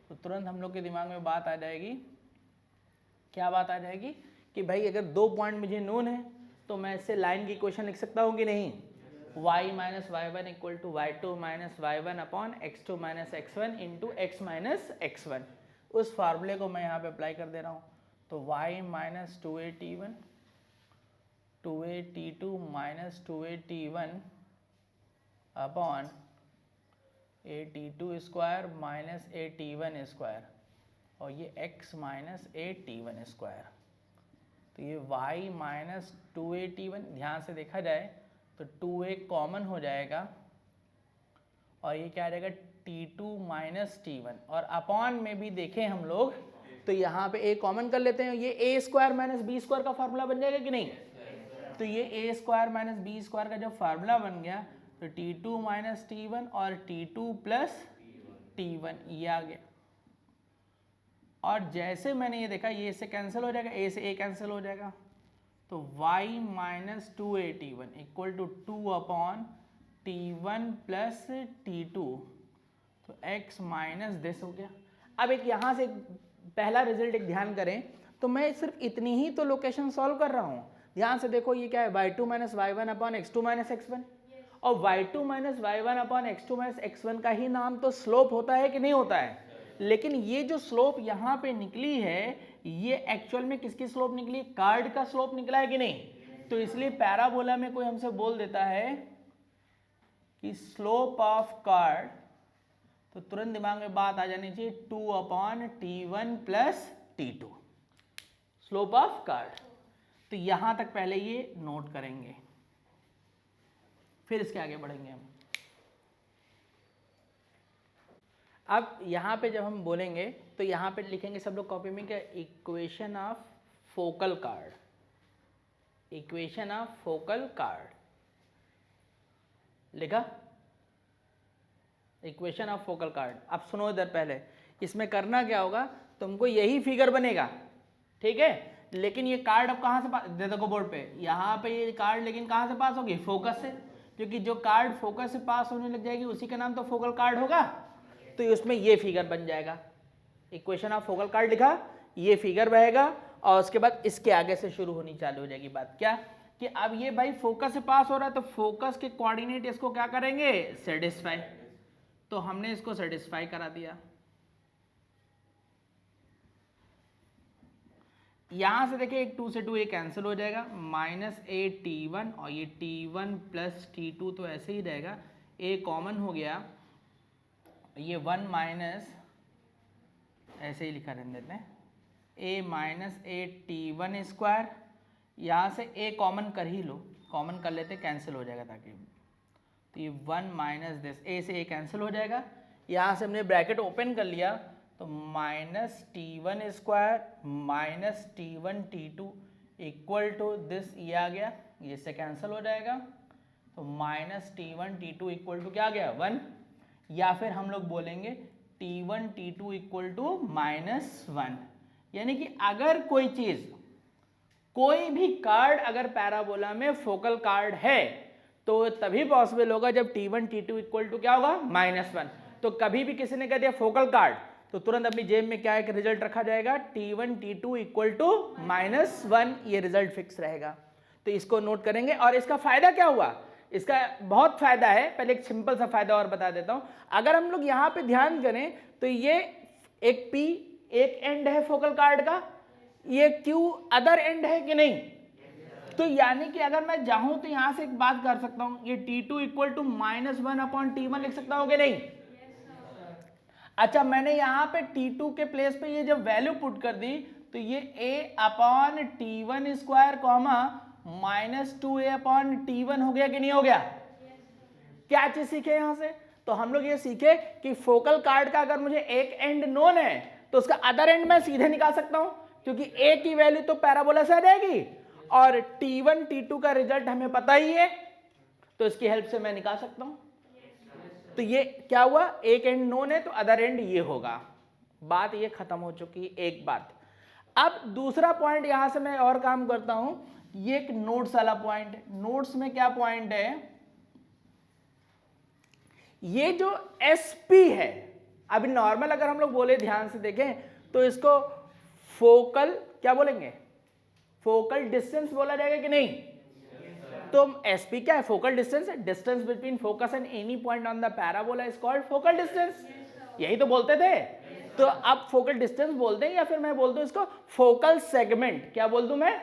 तो तुरंत हम लोग के दिमाग में बात आ जाएगी, क्या बात आ जाएगी कि भाई अगर दो पॉइंट मुझे नोन है तो मैं इससे लाइन की इक्वेशन लिख सकता हूँ कि नहीं, y minus y one equal to y two minus y one upon x two minus x one into x minus x one. उस फार्मूले को मैं यहाँ पे अप्लाई कर दे रहा हूँ। तो y minus 2a t1 2a t2 minus 2a t1 upon a t2 square minus a t1 square और ये x minus a t1 square. तो ये y माइनस 2a t1, ध्यान से देखा जाए तो 2a कॉमन हो जाएगा और ये क्या आ जाएगा t2 माइनस t1, और अपॉन में भी देखें हम लोग तो यहाँ पे a कॉमन कर लेते हैं, ये a square minus b square का फार्मूला बन जाएगा कि नहीं। तो ये a square minus b square का जब फार्मूला बन गया तो t2 माइनस t1 और t2 प्लस t1 ये आ गया। और जैसे मैंने ये देखा ये इससे कैंसिल हो जाएगा, a से a कैंसिल हो जाएगा, तो y minus 2a t1 equal to 2 upon t1 plus t2, तो x माइनस दिस हो गया। अब एक यहाँ से पहला रिजल्ट एक ध्यान करें, तो मैं सिर्फ इतनी ही तो लोकेशन सॉल्व कर रहा हूँ। ध्यान से देखो ये क्या है, y2 minus y one upon x two minus x one, और y2 minus y one upon x two minus x one का ही नाम तो स्लोप होता है कि नहीं होता है। लेकिन ये जो स्लोप यहाँ पे निकली है ये एक्चुअल में किसकी स्लोप निकली, कार्ड का स्लोप निकला है कि नहीं। तो इसलिए पैराबोला में कोई हमसे बोल देता है कि स्लोप ऑफ कार्ड, तो तुरंत दिमाग में बात आ जानी चाहिए 2 upon t1 plus t2, slope of card. तो यहां तक पहले ये नोट करेंगे, फिर इसके आगे बढ़ेंगे हम। अब यहाँ पे जब हम बोलेंगे तो यहाँ पे लिखेंगे सब लोग कॉपी में क्या, equation of focal card, equation of focal card लिखा, इक्वेशन ऑफ फोकल कार्ड। अब सुनो इधर, पहले इसमें करना क्या होगा, तुमको यही फिगर बनेगा, ठीक है। लेकिन ये कार्ड अब कहाँ से पास, दे देखो बोर्ड पे, यहाँ पे ये कार्ड लेकिन कहाँ से पास होगी, फोकस से, क्योंकि जो कार्ड फोकस से पास होने लग जाएगी उसी का नाम तो फोकल कार्ड होगा। तो उसमें ये फिगर बन जाएगा, इक्वेशन ऑफ फोकल कार्ड लिखा, ये फिगर बनेगा और उसके बाद इसके आगे से शुरू होनी चालू हो जाएगी बात, क्या कि अब ये भाई फोकस से पास हो रहा है तो फोकस के कोऑर्डिनेट इसको क्या करेंगे, सेटिस्फाई। तो हमने इसको सेटिस्फाई करा दिया। यहां से देखिए एक 2 से 2 ये कैंसिल हो जाएगा, माइनस a t1 और ये t1 प्लस t2 तो ऐसे ही रहेगा, a कॉमन हो गया, ये 1 माइनस ऐसे ही लिखा रहने देते हैं, a minus a t1 square, यहाँ से a कॉमन कर ही लो, कॉमन कर लेते कैंसिल हो जाएगा ताकि, तो ये 1 माइनस दिस, a से a कैंसिल हो जाएगा। यहाँ से हमने ब्रैकेट ओपन कर लिया तो minus t1 square minus t1 t2 equal to this, ये आ गया, ये से कैंसिल हो जाएगा, तो minus t1 t2 equal to क्या आ गया 1, या फिर हम लोग बोलेंगे t1 t2 equal to minus 1। यानी कि अगर कोई चीज, कोई भी कार्ड अगर पैराबोला में फोकल कार्ड है तो तभी पॉसिबल होगा जब t1 t2 इक्वल टू क्या होगा -1। तो कभी भी किसी ने कह दिया फोकल कार्ड तो तुरंत अपनी जेब में क्या एक रिजल्ट रखा जाएगा, t1 t2 इक्वल टू -1, ये रिजल्ट फिक्स रहेगा। तो इसको नोट करेंगे। और इसका फायदा क्या हुआ, इसका बहुत फायदा है। पहले एक सिंपल सा फायदा और बता देता हूं। अगर हम लोग यहां पे ध्यान करें तो ये एक P एक एंड है फोकल कार्ड का, ये Q अदर एंड है कि नहीं। तो यानी कि अगर मैं चाहूं तो यहां से एक बात कर सकता हूं, ये t2 equal to -1 upon t1 लिख सकता हूं कि नहीं। अच्छा, मैंने यहां पे t2 के प्लेस पे ये जब वैल्यू पुट कर दी तो ये a upon t1 square comma -2a upon t1 हो गया कि नहीं हो गया। क्या चीज सीखे यहां से, तो हम लोग ये सीखे कि फोकल कार्ड का अगर मुझे एक एंड नोन है तो उसका अदर एंड मैं सीधे निकाल सकता हूं, क्योंकि a की वैल्यू तो पैराबोला से आ जाएगी और t1 t2 का रिजल्ट हमें पता ही है, तो इसकी हेल्प से मैं निकाल सकता हूं। तो ये क्या हुआ, एक एंड नोन है तो अदर एंड ये होगा, बात ये खत्म हो चुकी है एक बात। अब दूसरा पॉइंट यहां से मैं और काम करता हूं, ये एक नोट्स वाला पॉइंट है। नोट्स में क्या पॉइंट है, ये जो एसपी है, अभी नॉर्मल अगर हम लोग बोले ध्यान से देखें तो इसको फोकल क्या बोलेंगे, फोकल डिस्टेंस बोला जाएगा कि नहीं? तो एसपी क्या है, फोकल डिस्टेंस है, distance between focus and any point on the parabola is called focal distance, यही तो बोलते थे। तो अब फोकल डिस्टेंस बोलते हैं या फिर मैं बोल दूं इसको फोकल सेगमेंट, क्या बोल दूं मैं,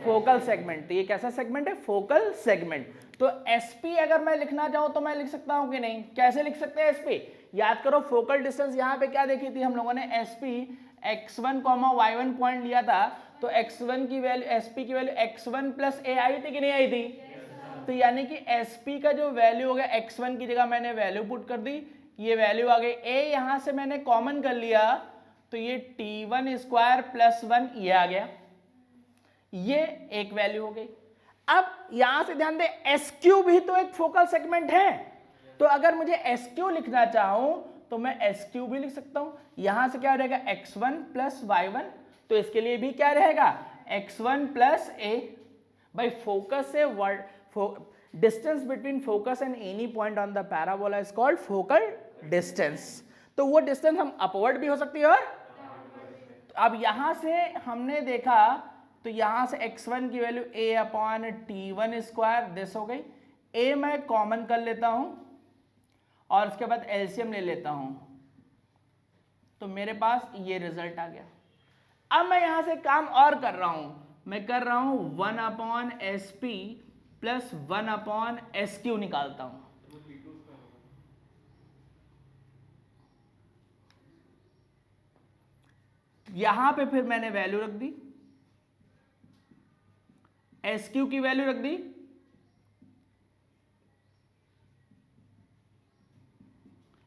फोकल सेगमेंट। तो ये कैसा सेगमेंट है, फोकल सेगमेंट। तो एसपी अगर मैं लिखना चाहूं तो मैं लिख सकता हूं कि नहीं, कैसे लिख सकते हैं एसपी? याद करो फोकल डिस्टेंस यहां पे क्या देखी थी हम लोगों ने, एसपी x1, y1 पॉइंट लिया था, तो x1 की वैल्यू, एसपी की वैल्यू x1 प्लस a आई थी कि नहीं आई थी? तो यानी कि एसपी का जो वैल्यू हो गया, x1 की जगह मैंने वैल्यू पुट कर दी, ये वैल्यू आ गई, a यहां से मैंने कॉमन कर लिया, तो ये t1 स्क्वायर प्लस 1 ये आ गया, ये एक वैल्यू हो गई। अब यहां से ध्यान दे, SQ भी तो एक फोकल सेगमेंट है, तो अगर मुझे SQ लिखना चाहूं तो मैं SQ भी लिख सकता हूं। यहां से क्या रहेगा, x1 प्लस y1, तो इसके लिए भी क्या रहेगा, x1 प्लस a। भाई फोकस से distance between focus and any point on the parabola is called focal distance. तो वो डिस्टेंस हम अपवर्ड भी हो सकती है, और अब यहां से हमने देखा तो यहां से x1 की value a upon t1 square this हो गई, a मैं कॉमन कर लेता हूं और उसके बाद एलसीएम ले लेता हूं, तो मेरे पास ये रिजल्ट आ गया। अब मैं यहां से काम और कर रहा हूं, मैं कर रहा हूं 1 upon S P plus 1 upon S Q निकालता हूं। यहां पे फिर मैंने वैल्यू रख दी, एस क्यू की वैल्यू रख दी,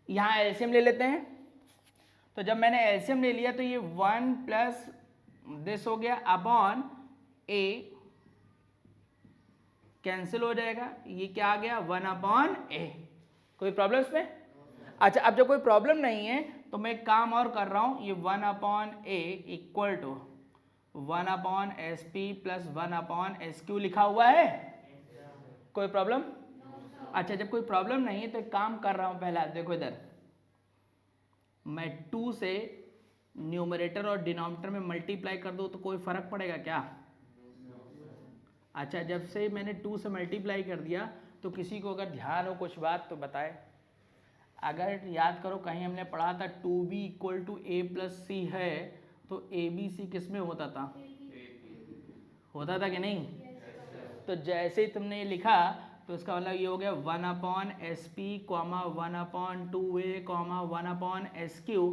यहां एलसीएम ले लेते हैं। तो जब मैंने एलसीएम ले लिया तो ये 1 प्लस दिस हो गया अपॉन ए, कैंसिल हो जाएगा, ये क्या आ गया 1 अपॉन ए। कोई प्रॉब्लम इसमें? अच्छा, अब जब कोई प्रॉब्लम नहीं है तो मैं एक काम और कर रहा हूं, ये 1 upon a equal to 1 upon S P plus 1 upon S Q लिखा हुआ है। कोई प्रॉब्लम? अच्छा, जब कोई प्रॉब्लम नहीं है तो एक काम कर रहा हूं, पहला देखो इधर, मैं 2 से न्यूमरेटर और डिनोमिनेटर में मल्टीप्लाई कर दूं तो कोई फर्क पड़ेगा क्या? अच्छा, जब से मैंने 2 से मल्टीप्लाई कर दिया तो किसी को अगर ध्यान हो कुछ बात तो बताए। अगर याद करो कहीं हमने पढ़ा था 2b equal to a plus c है, तो ए बी सी किस में होता था? होता था कि नहीं? तो जैसे ही तुमने ये लिखा तो इसका मतलब ये हो गया 1 upon S P comma 1 upon 2a comma 1 upon S Q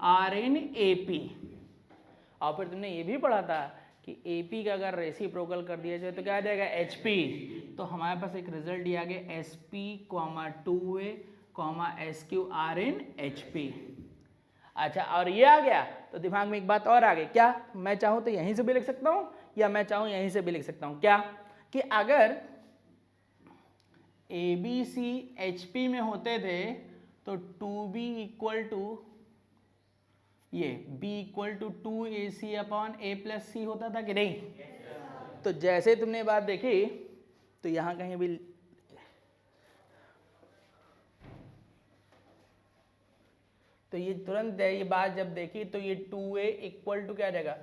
are in A P. और फिर तुमने ये भी पढ़ा था कि ए पी का अगर रेसिप्रोकल कर दिया जाए तो क्या आ जाएगा, एच पी। तो हमारे पास एक रिजल्ट ये आ गया S P comma 2a comma S Q are in H P. अच्छा, और ये आ गया तो दिमाग में एक बात और आ गई, क्या मैं चाहूँ तो यहीं से भी लिख सकता हूँ या मैं चाहूँ यहीं से भी लिख सकता हूँ, क्या कि अगर ए बी सी एच पी में होते थे तो 2b इक्वल टू ये b equal to 2ac upon a plus c होता था कि नहीं? तो जैसे तुमने ये बात देखी तो यहां कहीं भी तो ये तुरंत ये बात जब देखी तो ये 2a इक्वल टू क्या रहेगा,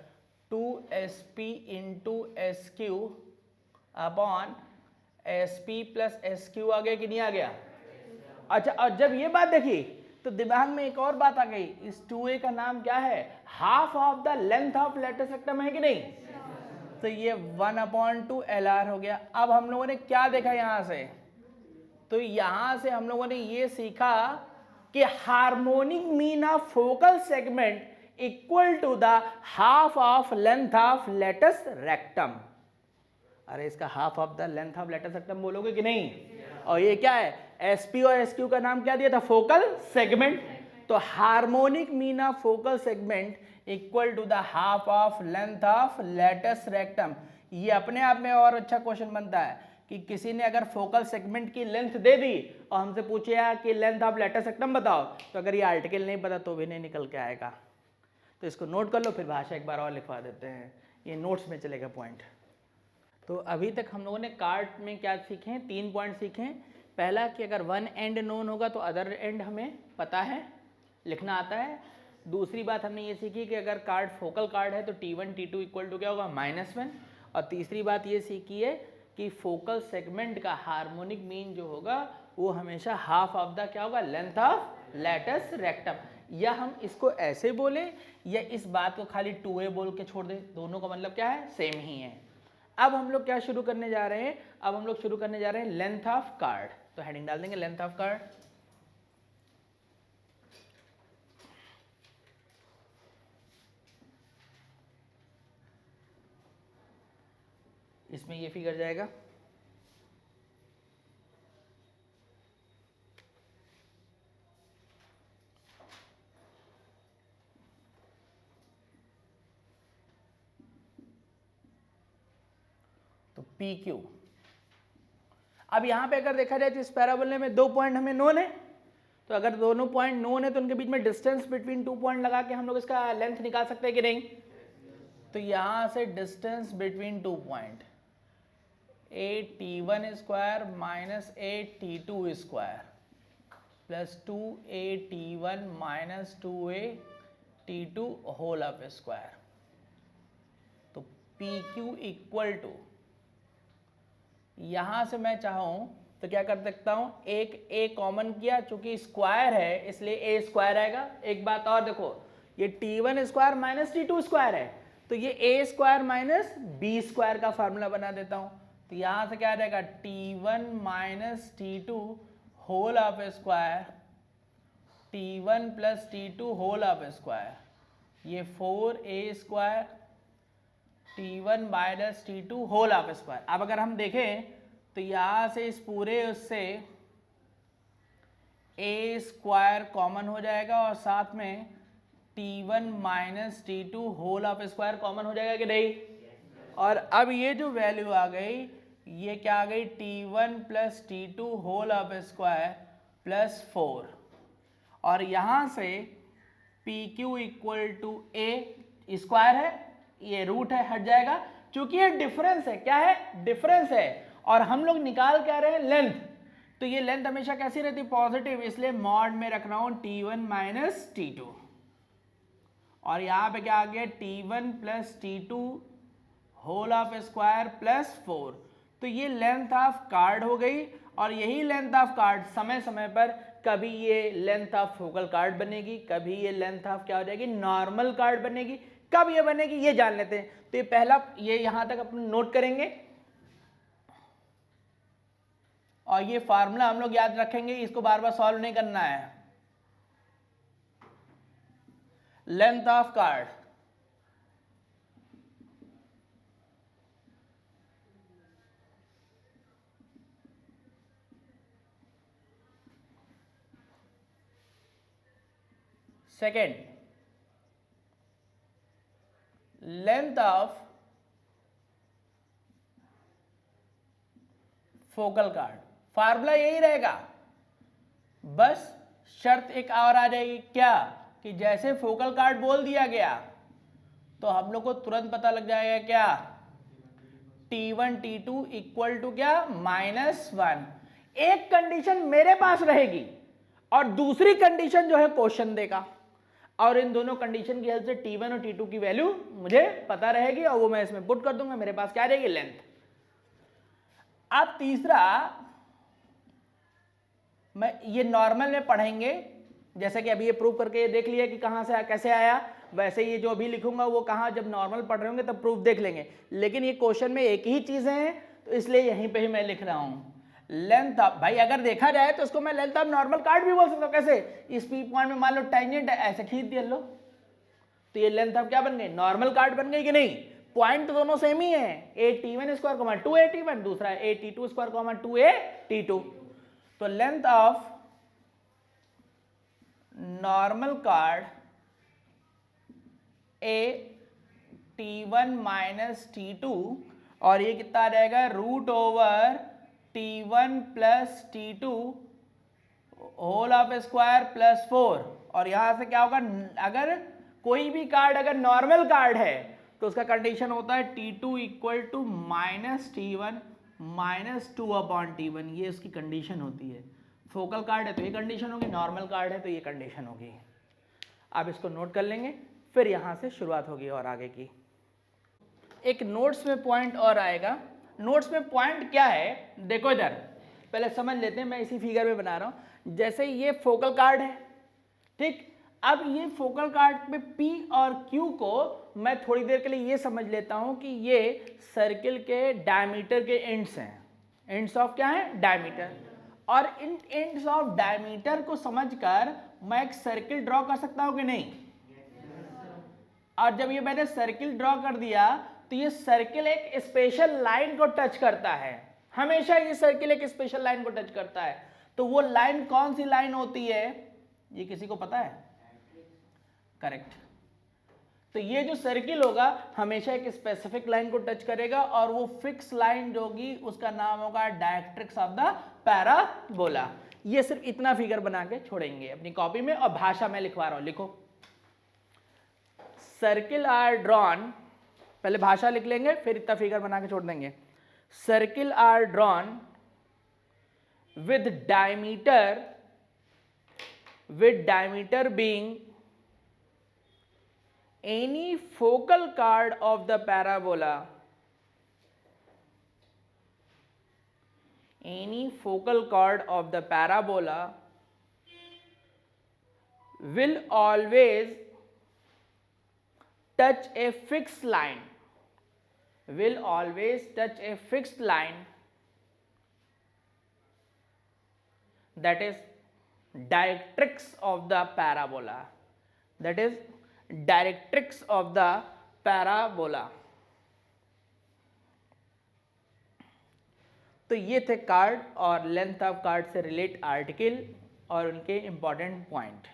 2sp into s q upon sp plus s q आ गया कि नहीं आ गया? अच्छा, और जब ये बात देखी तो दिमाग में एक और बात आ गई, इस 2a का नाम क्या है, half of the length of latus rectum है कि नहीं? तो ये 1 अपॉन 2 LR हो गया। अब हम लोगों ने क्या देखा यहां से, तो यहां से हम लोगों ने ये सीखा कि harmonic mean of focal segment equal to the half of length of latus rectum. अरे इसका half of the length of latus rectum बोलोगे कि नहीं? और ये क्या है, एसपी और एसक्यू का नाम क्या दिया था, फोकल सेगमेंट। तो harmonic mean of focal segment equal to the half of length of latus rectum. ये अपने आप में और अच्छा क्वेश्चन बनता है कि किसी ने अगर फोकल सेगमेंट की लेंथ दे दी और हमसे पूछे कि लेंथ ऑफ लेटेस्ट सेक्टम बताओ, तो अगर ये आर्टिकल नहीं पता तो भी नहीं निकल के आएगा। तो इसको नोट कर लो, फिर भाषा एक बार और लिखवा देते हैं, ये नोट्स में चलेगा पॉइंट। तो अभी तक हम लोगों ने कार्ड में क्या सीखे, 3 पॉइंट सीखे। पहला कि अगर वन एंड नोन होगा तो अदर एंड हमें पता है, लिखना आता है। दूसरी बात हमने ये सीखी कि अगर कार्ड फोकल कार्ड है तो T1 T2 इक्वल टू क्या होगा, -1। और तीसरी बात ये सीखी है कि फोकल सेगमेंट का हार्मोनिक मीन जो होगा वो हमेशा हाफ ऑफ द क्या होगा, लेंथ ऑफ लेटस रेक्टम। या हम इसको ऐसे बोले या इस बात को खाली 2a बोल के छोड़ दे, दोनों का मतलब क्या है, सेम ही है। अब हम लोग क्या शुरू करने जा रहे हैं, अब हम लोग शुरू करने जा रहे हैं लेंथ ऑफ कार्ड। तो हेडिंग डाल देंगे लेंथ ऑफ कार्ड। इसमें ये फिगर जाएगा तो PQ। अब यहां पे अगर देखा जाए तो इस पैराबोले में 2 पॉइंट हमें नोन है, तो अगर दोनों पॉइंट नोन है तो उनके बीच में डिस्टेंस बिटवीन 2 पॉइंट लगा के हम लोग इसका लेंथ निकाल सकते हैं कि नहीं। तो यहां से distance between 2 point AT1 square minus AT2 square plus 2AT1 minus 2AT2 whole of square. तो PQ इक्वल टू, यहां से मैं चाहूं तो क्या कर सकता हूं, एक a कॉमन किया, चूंकि स्क्वायर है इसलिए a स्क्वायर आएगा। एक बात और देखो, ये T1 square minus T2 square है, तो ये a square minus b square का फार्मूला बना देता हूं। तो यहां से क्या आ जाएगा, T1 minus T2 whole of square, T1 plus T2 whole of square, ये 4a square T1 minus T2 whole of square. अब अगर हम देखें तो यहां से इस पूरे उससे a स्क्वायर कॉमन हो जाएगा और साथ में T1 minus T2 whole of square common हो जाएगा कि नहीं। और अब ये जो वैल्यू आ गई, ये क्या आ गई, T1 plus T2 whole of square plus 4। और यहां से PQ equal to a square है, ये रूट है, हट जाएगा, क्योंकि ये डिफरेंस है। क्या है, डिफरेंस है, और हम लोग निकाल क्या रहे हैं, लेंथ। तो ये लेंथ हमेशा कैसी रहती है, पॉजिटिव, इसलिए मॉड में रख रहा हूं T1 माइनस T2। और यहां पे क्या आ गया, T1 plus T2 whole of square plus 4। तो ये लेंथ ऑफ कार्ड हो गई, और यही लेंथ ऑफ कार्ड समय समय पर कभी ये लेंथ ऑफ फोकल कार्ड बनेगी, कभी ये लेंथ ऑफ क्या हो जाएगी, नॉर्मल कार्ड बनेगी। कब ये बनेगी ये जान लेते हैं। तो ये पहला, ये यहां तक अपन नोट करेंगे, और ये फार्मूला हम लोग याद रखेंगे, इसको बार बार सॉल्व नहीं करना है। Length of card second, length of focal card, formula यही रहेगा, बस शर्त एक और आ जाएगी, क्या, कि जैसे फोकल कार्ड बोल दिया गया तो हम लोग को तुरंत पता लग जाएगा क्या, T1 T2 इक्वल टू क्या, -1। एक कंडीशन मेरे पास रहेगी और दूसरी कंडीशन जो है क्वेश्चन देगा, और इन दोनों कंडीशन की हेल्प से T1 और T2 की वैल्यू मुझे पता रहेगी, और वो मैं इसमें पुट कर दूंगा, मेरे पास क्या रहेगी, लेंथ। अब तीसरा, मैं ये नॉर्मल में पढ़ेंगे, जैसे कि अभी ये प्रूव करके ये देख लिया कि कहां से कैसे आया, वैसे ये जो अभी लिखूंगा वो कहां, जब नॉर्मल पढ़ रहे होंगे तब प्रूफ देख लेंगे। लेकिन ये क्वेश्चन में एक ही चीज है, तो इसलिए यहीं पे ही मैं लिख रहा हूं लेंथ ऑफ। भाई अगर देखा जाए तो इसको मैं लेंथ ऑफ नॉर्मल कार्ड भी बोल सकता हूं। कैसे, इस पी पॉइंट में मान लो टेंजेंट है, ऐसे खींच दिया लो, तो ये लेंथ ऑफ क्या बन गई, नॉर्मल कार्ड बन गई कि नहीं। पॉइंट तो दोनों सेम ही है, AT1 स्क्वायर 2AT1, दूसरा AT2 स्क्वायर 2AT2। तो length of normal chord AT1 minus T2, और ये कितना आ जाएगा, √/2 T1 plus T2 whole of square plus 4, और यहां से क्या होगा, अगर कोई भी कार्ड अगर नॉर्मल कार्ड है तो उसका कंडीशन होता है T2 equal to minus T1 minus 2/T1, ये उसकी कंडीशन होती है। फोकल कार्ड है तो ये कंडीशन होगी, नॉर्मल कार्ड है तो ये कंडीशन होगी। आप इसको नोट कर लेंगे, फिर यहां से शुरुआत होगी और आगे की। एक नोट्स में पॉइंट और आएगा। नोट्स में पॉइंट क्या है, देखो इधर पहले समझ लेते हैं, मैं इसी फिगर में बना रहा हूं। जैसे ये फोकल कार्ड है, ठीक, अब ये फोकल कार्ड पे P और Q को मैं थोड़ी देर के लिए ये समझ लेता हूं कि ये सर्किल के डायमीटर के एंड्स हैं। एंड्स ऑफ क्या है, डायमीटर। और इन एंड्स ऑफ डायमीटर को समझकर मैं एक सर्किल ड्रॉ कर सकता हूं कि नहीं? और जब ये मैंने सर्किल ड्रॉ कर दिया तो ये सर्किल एक स्पेशल लाइन को टच करता है, हमेशा ये सर्किल एक स्पेशल लाइन को टच करता है। तो वो लाइन कौन सी लाइन होती है, ये किसी को पता है? करेक्ट। तो ये जो सर्किल होगा हमेशा एक स्पेसिफिक लाइन को टच करेगा, और वो फिक्स लाइन जो होगी उसका नाम होगा डायरेक्ट्रिक्स ऑफ द पैराबोला। ये सिर्फ इतना फिगर बना के छोड़ेंगे अपनी कॉपी में, और भाषा में लिखवा रहा हूं, लिखो। सर्किल आर ड्रॉन, पहले भाषा लिख लेंगे फिर इतना फिगर बना के छोड़ देंगे। Circle are drawn with diameter being any focal chord of the parabola, any focal chord of the parabola will always touch a fixed line, will always touch a fixed line, that is directrix of the parabola, that is directrix of the parabola। तो ये थे card और length of card से relate article और उनके important point.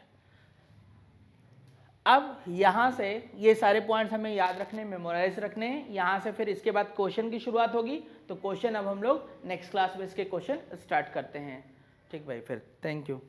अब यहाँ से ये सारे पॉइंट्स हमें याद रखने, मेमोराइज रखने हैं। यहाँ से फिर इसके बाद क्वेश्चन की शुरुआत होगी। तो क्वेश्चन अब हम लोग नेक्स्ट क्लास में इसके क्वेश्चन स्टार्ट करते हैं। ठीक भाई, फिर थैंक यू।